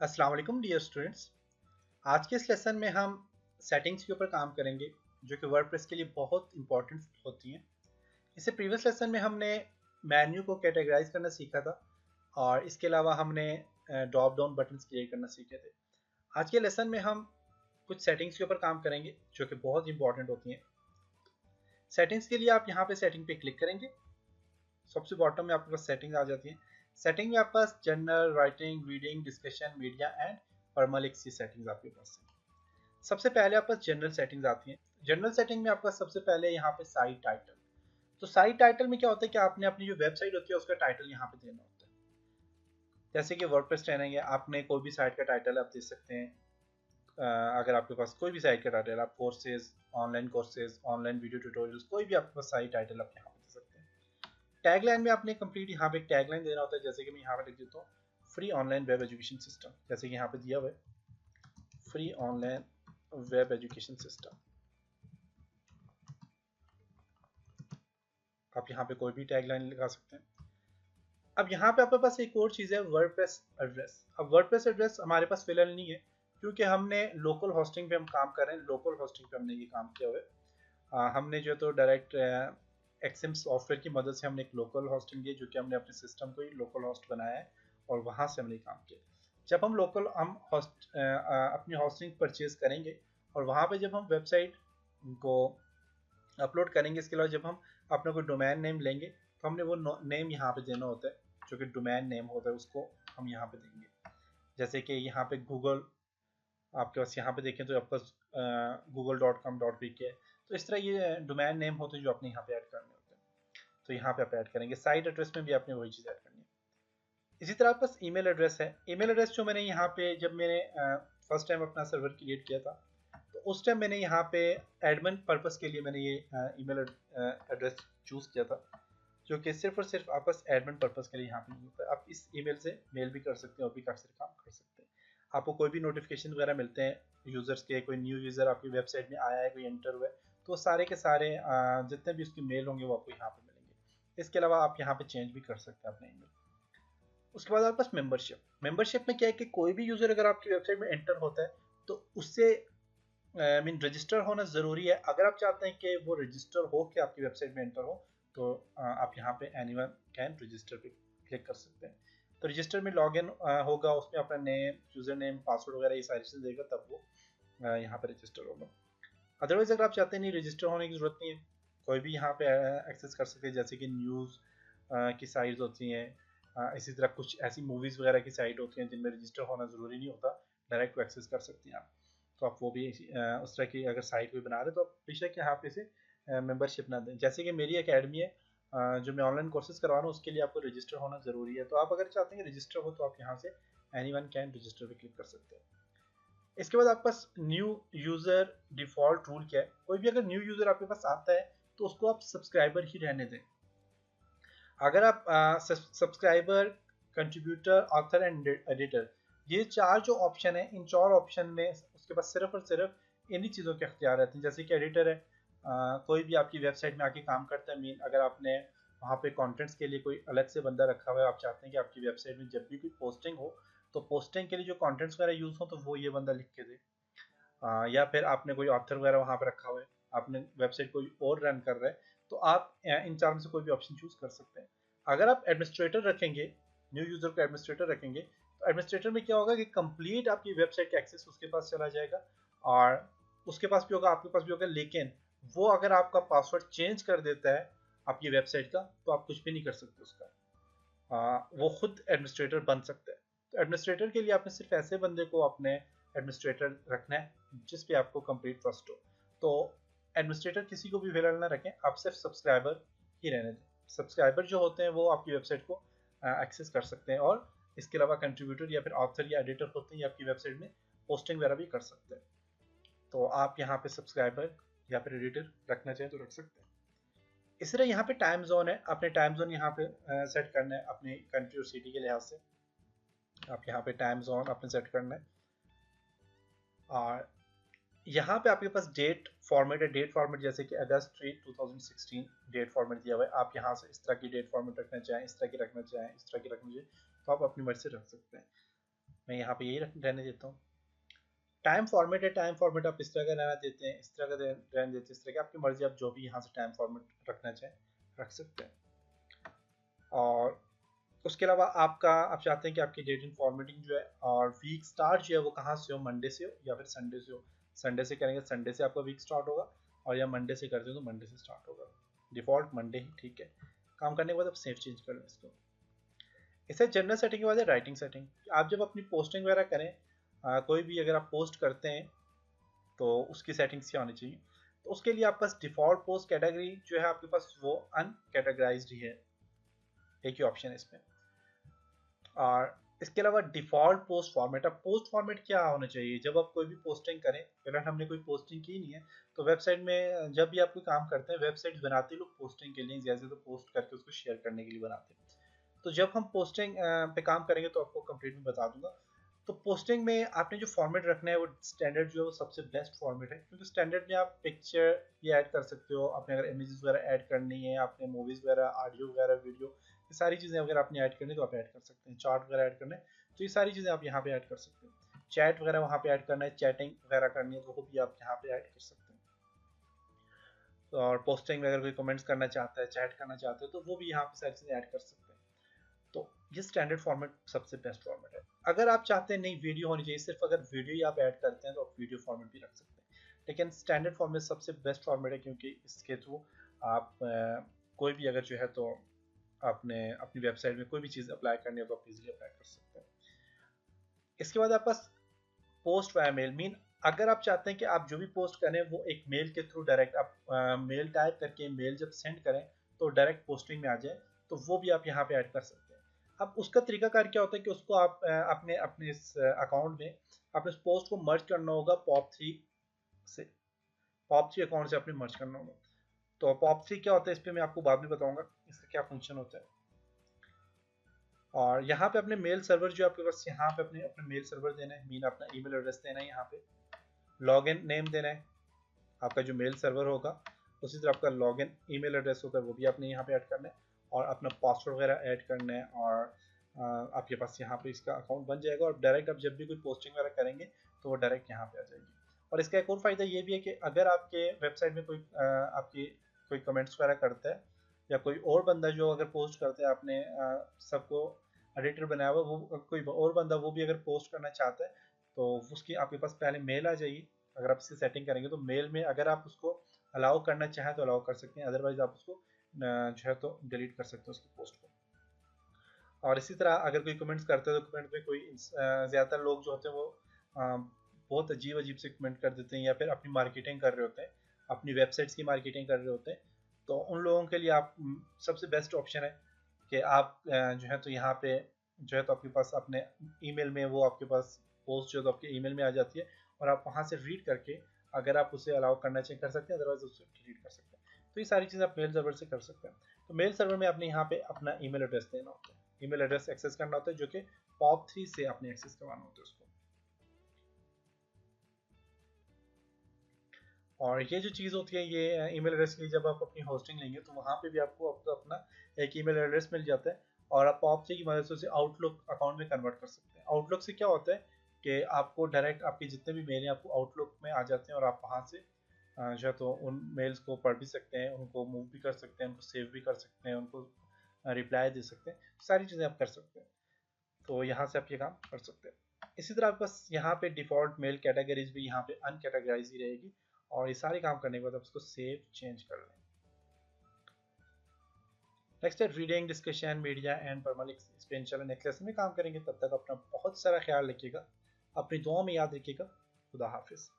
अस्सलाम वालेकुम dear students. आज के इस लेसन में हम सेटिंग्स के ऊपर काम करेंगे जो कि वर्डप्रेस के लिए बहुत इंपॉर्टेंट होती हैं। इससे प्रीवियस लेसन में हमने मेन्यू को कैटेगराइज करना सीखा था और इसके अलावा हमने ड्रॉप डाउन बटन्स क्रिएट करना सीखे थे। आज के लेसन में हम कुछ सेटिंग्स के ऊपर काम करेंगे जो कि बहुत इंपॉर्टेंट होती हैं। सेटिंग्स के लिए आप यहाँ पे सेटिंग पे क्लिक करेंगे। सबसे बॉटम में आपके पास सेटिंग आ जाती है। सेटिंग में आपके पास general, writing, reading, discussion, media and permalinks की सेटिंग्स आपके पास है। सबसे पहले आपके पास जनरल सेटिंग्स आती हैं। जनरल सेटिंग में आपका सबसे पहले यहाँ पे साइट टाइटल। तो साइट टाइटल में क्या होता है कि आपने अपनी जो वेबसाइट होती है उसका टाइटल यहाँ पे देना होता है। जैसे कि वर्डप्रेस ट्रेनिंग है, आपने कोई भी साइट का टाइटल आप दे सकते हैं। अगर आपके पास कोई भी साइट का टाइटल, आप कोर्सेज, ऑनलाइन वीडियो ट्यूटोरियल्स, कोई भी आपके पास साइट टाइटल आप यहाँ पे दे सकते हैं। टैगलाइन में आपने कंप्लीट यहाँ पे एक टैगलाइन देना होता है। जैसे कि मैं यहाँ पे लिख देता हूँ free online web education system, जैसे कि यहाँ पे दिया हुआ है free online web education system. आप यहाँ पे कोई भी टैगलाइन लगा सकते हैं। अब यहाँ पे आपके पास एक और चीज़ है, वर्डप्रेस एड्रेस। अब वर्डप्रेस एड्रेस हमारे पास फिलहाल नहीं है क्योंकि हमने लोकल होस्टिंग पे हम काम कर रहे हैं। लोकल होस्टिंग पे हमने ये काम किया हुआ है। हमने जो तो डायरेक्ट एक्सएम सॉफ्टवेयर की मदद से हमने एक लोकल होस्टिंग दी जो कि हमने अपने सिस्टम को ही लोकल होस्ट बनाया है और वहाँ से हमने काम किया। जब हम अपनी होस्टिंग परचेज करेंगे और वहाँ पे जब हम वेबसाइट को अपलोड करेंगे, इसके अलावा जब हम अपना कोई डोमेन नेम लेंगे तो हमने वो नेम यहाँ पे देना होता है जो कि डोमेन नेम होता है, उसको हम यहाँ पे देंगे। जैसे कि यहाँ पे गूगल आपके पास यहाँ पे देखें तो आपके पास google.com.pk है। तो इस तरह ये डोमेन नेम होते हैं जो आपने यहाँ पे ऐड करने होते हैं। तो यहाँ पे आप ऐड करेंगे। साइट एड्रेस में भी आपने वही चीज़ ऐड करनी है। इसी तरह आपके पास ईमेल एड्रेस है। ईमेल एड्रेस जो मैंने यहाँ पे जब मैंने फर्स्ट टाइम अपना सर्वर क्रिएट किया था तो उस टाइम मैंने यहाँ पे एडमिन पर्पस के लिए मैंने ये ईमेल एड्रेस चूज़ किया था जो कि सिर्फ और सिर्फ आपस एडमिन पर्पस के लिए यहाँ पे यूज होता है। आप इस ईमेल से मेल भी कर सकते हैं और भी काफ़ी सारे काम कर सकते हैं। आपको कोई भी नोटिफिकेशन वगैरह मिलते हैं यूज़र्स के, कोई न्यू यूज़र आपकी वेबसाइट में आया है, कोई एंटर हुआ है, तो सारे के सारे जितने भी उसके मेल होंगे वो आपको यहाँ पे मिलेंगे। इसके अलावा आप यहाँ पे चेंज भी कर सकते हैं अपने ईमेल। उसके बाद आपके पास मेंबरशिप। मेंबरशिप में क्या है कि कोई भी यूज़र अगर आपकी वेबसाइट में एंटर होता है तो उससे मीन रजिस्टर होना ज़रूरी है। अगर आप चाहते हैं कि वो रजिस्टर हो के आपकी वेबसाइट में एंटर हो तो आप यहाँ पे एनीवन कैन रजिस्टर पे क्लिक कर सकते हैं। तो रजिस्टर में लॉगिन होगा, उसमें अपना नेम, यूज़र नेम, पासवर्ड वगैरह ये सारी चीज़ें देगा, तब वो यहाँ पे रजिस्टर होगा। अदरवाइज़ अगर आप चाहते हैं नहीं रजिस्टर होने की ज़रूरत नहीं है, कोई भी यहाँ पे एक्सेस कर सकते हैं। जैसे कि न्यूज़ की साइट्स होती हैं, इसी तरह कुछ ऐसी मूवीज़ वगैरह की साइट होती हैं जिनमें रजिस्टर होना ज़रूरी नहीं होता, डायरेक्ट एक्सेस कर सकते हैं आप। तो आप वो भी उस तरह की अगर साइट भी बना रहे तो आप बेशक यहाँ पे से मेंबरशिप ना दें। जैसे कि मेरी एकेडमी है जो मैं ऑनलाइन कोर्सेज करवा रहा हूँ, उसके लिए आपको रजिस्टर होना ज़रूरी है। तो आप अगर चाहते हैं कि रजिस्टर हो तो आप यहाँ से एनीवन कैन रजिस्टर पे क्लिक कर सकते हैं। इसके बाद आपके पास न्यू यूज़र डिफ़ॉल्ट रूल क्या है। कोई भी अगर न्यू यूज़र आपके पास आता है तो उसको आप सब्सक्राइबर ही रहने दें। अगर आप subscriber, contributor, author and editor, ये चार जो ऑप्शन है, इन चार ऑप्शन में उसके पास सिर्फ और सिर्फ इन्हीं चीज़ों के अख्तियार रहते हैं। जैसे कि एडिटर है, कोई भी आपकी वेबसाइट में आके काम करता है। मीन अगर आपने वहाँ पे कंटेंट्स के लिए कोई अलग से बंदा रखा हुआ है, आप चाहते हैं कि आपकी वेबसाइट में जब भी कोई पोस्टिंग हो तो पोस्टिंग के लिए जो कंटेंट्स वगैरह यूज़ हो तो वो ये बंदा लिख के दे। या फिर आपने कोई ऑथर वगैरह वहाँ पे रखा हुआ है, आपने वेबसाइट कोई और रन कर रहे हैं, तो आप इन चार में से कोई भी ऑप्शन चूज कर सकते हैं। अगर आप एडमिनिस्ट्रेटर रखेंगे, न्यू यूजर को एडमिनिस्ट्रेटर रखेंगे, तो एडमिनिस्ट्रेटर में क्या होगा कि कंप्लीट आपकी वेबसाइट का एक्सेस उसके पास चला जाएगा और उसके पास भी होगा, आपके पास भी होगा। लेकिन वो अगर आपका पासवर्ड चेंज कर देता है आपकी वेबसाइट का तो आप कुछ भी नहीं कर सकते उसका। वो खुद एडमिनिस्ट्रेटर बन सकता है। तो एडमिनिस्ट्रेटर के लिए आपने सिर्फ ऐसे बंदे को अपने एडमिनिस्ट्रेटर रखना है जिस पे आपको कंप्लीट ट्रस्ट हो। तो एडमिनिस्ट्रेटर किसी को भी फिलहाल ना रखें, आप सिर्फ सब्सक्राइबर ही रहने दें। सब्सक्राइबर जो होते हैं वो आपकी वेबसाइट को एक्सेस कर सकते हैं और इसके अलावा कंट्रीब्यूटर या फिर ऑथर या एडिटर होते हैं, ये आपकी वेबसाइट में पोस्टिंग वगैरह भी कर सकते हैं। तो आप यहाँ पे सब्सक्राइबर या फिर एडिटर रखना चाहें तो रख सकते हैं। इस तरह यहाँ पे टाइम जोन है, आपने टाइम जोन यहाँ पे सेट करना है अपनी कंट्री और सिटी के लिहाज से। आप यहाँ पे टाइम जोन अपने सेट करना है और यहाँ पे आपके पास डेट फॉर्मेट है। डेट फॉर्मेट जैसे कि अगस्त 3 2016 डेट फॉर्मेट दिया हुआ है। आप यहाँ से इस तरह की डेट फॉर्मेट रखना चाहें, इस तरह की रखना चाहें, इस तरह की रखना चाहिए, तो आप अपनी मर्जी से रख सकते हैं। मैं यहाँ पे यही रहने देता हूँ। टाइम फॉर्मेट है, टाइम फॉर्मेट आप इस तरह का रहना देते हैं, इस तरह का रहने देते हैं, इस तरह की आपकी मर्जी, आप जो भी यहाँ से टाइम फॉर्मेट रखना चाहें रख सकते हैं। और उसके अलावा आप चाहते हैं कि आपकी डेट इन फॉर्मेटिंग जो है और वीक स्टार्ट जो है वो कहाँ से हो, मंडे से हो या फिर संडे से हो। संडे से करेंगे संडे से आपका वीक स्टार्ट होगा, और या मंडे से करते हो तो मंडे से स्टार्ट होगा। डिफॉल्ट मंडे ही ठीक है। काम करने के बाद आप सेव चेंज कर लें इसको। इसे जनरल सेटिंग के बाद है राइटिंग सेटिंग। आप जब अपनी पोस्टिंग वगैरह करें, कोई भी अगर आप पोस्ट करते हैं तो उसकी सेटिंग्स क्या होनी चाहिए। तो उसके लिए आपके पास डिफॉल्ट पोस्ट कैटेगरी जो है आपके पास वो अनकैटेगराइज्ड ही है, एक ही ऑप्शन है इसमें। और इसके अलावा डिफॉल्ट पोस्ट फॉर्मेट। अब पोस्ट फॉर्मेट क्या होना चाहिए जब आप कोई भी पोस्टिंग करें। फिलहाल हमने कोई पोस्टिंग की नहीं है, तो वेबसाइट में जब भी आप कोई काम करते हैं, वेबसाइट बनाते लोग पोस्टिंग के लिए, जैसे तो पोस्ट करके उसको शेयर करने के लिए बनाते हैं। तो जब हम पोस्टिंग पे काम करेंगे तो आपको कंप्लीट में बता दूंगा। तो पोस्टिंग में आपने जो फॉर्मेट रखना है वो स्टैंडर्ड जो है वो सबसे बेस्ट फॉर्मेट है, क्योंकि स्टैंडर्ड में आप पिक्चर ये ऐड कर सकते हो, आपने अगर इमेजेस वगैरह ऐड करनी है, आपने मूवीज वगैरह, ऑडियो वगैरह, वीडियो, ये सारी चीज़ें अगर आपने ऐड करनी है तो आप ऐड कर सकते हैं। चार्ट वगैरह ऐड करना है तो ये सारी चीज़ें आप यहाँ पे ऐड कर सकते हैं। चैट वगैरह वहाँ पे ऐड करना है, चैटिंग वगैरह करनी है तो वो भी आप यहाँ पे ऐड कर सकते हैं। और पोस्टिंग में अगर कोई कमेंट्स करना चाहता है, चैट करना चाहते हैं तो वो भी यहाँ पे सारी चीज़ें ऐड कर सकते हैं। तो ये स्टैंडर्ड फॉर्मेट सबसे बेस्ट फॉर्मेट है। अगर आप चाहते हैं नहीं वीडियो होनी चाहिए, सिर्फ अगर वीडियो ही आप ऐड करते हैं तो आप वीडियो फॉर्मेट भी रख सकते हैं, लेकिन स्टैंडर्ड फॉर्मेट सबसे बेस्ट फॉर्मेट है, क्योंकि इसके थ्रू आप कोई भी अगर जो है तो आपने अपनी वेबसाइट में कोई भी चीज़ अप्लाई करनी है तो आप इजीली अप्लाई कर सकते हैं। इसके बाद आपके पास पोस्ट वाया मेल। मीन अगर आप चाहते हैं कि आप जो भी पोस्ट करें वो एक मेल के थ्रू डायरेक्ट आप मेल टाइप करके मेल जब सेंड करें तो डायरेक्ट पोस्टिंग में आ जाए, तो वो भी आप यहाँ पे ऐड कर सकते हैं। अब उसका तरीकाकार क्या होता है कि उसको आप अपने अपने इस अकाउंट में अपने इस पोस्ट को मर्ज करना होगा पॉप3 से। पॉप3 अकाउंट से अपने मर्ज करना होगा। तो पॉप3 क्या होता है इस पर मैं आपको बाद में बताऊंगा इसका क्या फंक्शन होता है। और यहाँ पे अपने मेल सर्वर जो आपके पास, यहाँ पे अपने अपने मेल सर्वर देना है, मीन अपना ईमेल एड्रेस देना है, यहाँ पे लॉगिन नेम देना है, आपका जो मेल सर्वर होगा उसी तरह आपका लॉगिन ईमेल एड्रेस होगा वो भी आपने यहाँ पे ऐड करना है, और अपना पासवर्ड वगैरह ऐड करना है, और आपके पास यहाँ पे इसका अकाउंट बन जाएगा। और डायरेक्ट आप जब भी कोई पोस्टिंग वगैरह करेंगे तो वो डायरेक्ट यहाँ पे आ जाएगी। और इसका एक और फ़ायदा ये भी है कि अगर आपके वेबसाइट में कोई आपकी कोई कमेंट्स वगैरह करता है, या कोई और बंदा जो अगर पोस्ट करता है, आपने सबको एडिटर बनाया हुआ, वो कोई और बंदा वो भी अगर पोस्ट करना चाहता है तो उसकी आपके पास पहले मेल आ जाएगी। अगर आप इसकी सेटिंग करेंगे तो मेल में अगर आप उसको अलाउ करना चाहें तो अलाउ कर सकते हैं, अदरवाइज आप उसको जो है तो डिलीट कर सकते हैं उसकी पोस्ट को। और इसी तरह अगर कोई कमेंट्स करते हैं तो कमेंट में कोई ज़्यादातर लोग जो होते हैं वो बहुत अजीब अजीब से कमेंट कर देते हैं, या फिर अपनी मार्केटिंग कर रहे होते हैं, अपनी वेबसाइट्स की मार्केटिंग कर रहे होते हैं। तो उन लोगों के लिए आप सबसे बेस्ट ऑप्शन है कि आप जो है तो यहाँ पे जो है तो आपके पास अपने ईमेल में वो आपके पास पोस्ट जो है तो आपके ईमेल में आ जाती है, और आप वहाँ से रीड करके अगर आप उसे अलाउ करना चाहिए कर सकते हैं, अदरवाइज उसे डिलीट कर सकते हैं। तो ये सारी चीज़ें आप मेल सर्वर से कर सकते हैं। तो मेल सर्वर में आपने यहाँ पे अपना ईमेल एड्रेस देना होता है, ईमेल एड्रेस एक्सेस करना होता है, जो कि POP3 से आपने एक्सेस करवाना होता है उसको। और ये जो चीज़ होती है ये ईमेल एड्रेस की, जब आप अपनी होस्टिंग लेंगे तो वहाँ पे भी आपको आपका अपना एक ईमेल एड्रेस मिल जाता है, और आप POP3 की मदद से उसे आउटलुक अकाउंट में कन्वर्ट कर सकते हैं। आउटलुक से क्या होता है कि आपको डायरेक्ट आपके जितने भी मेल हैं आपको आउटलुक में आ जाते हैं, और आप वहाँ से जो है तो उन मेल्स को पढ़ भी सकते हैं, उनको मूव भी कर सकते हैं, उनको सेव भी कर सकते हैं, उनको रिप्लाई दे सकते हैं, सारी चीज़ें आप कर सकते हैं। तो यहाँ से आप ये काम कर सकते हैं। इसी तरह आपके पास यहाँ पे डिफ़ॉल्ट मेल कैटेगरीज भी यहाँ पे अनकैटेगराइज ही रहेगी, और ये सारे काम करने के बाद आप उसको सेव चेंज कर लें। नेक्स्ट है रीडिंग, डिस्कशन, मीडिया एंड परमालिक्स। इस पर इंशाल्लाह नेक्स्ट लेसन में काम करेंगे। तब तक अपना बहुत सारा ख्याल रखिएगा, अपनी दुआ में याद रखिएगा। खुदा हाफिज़।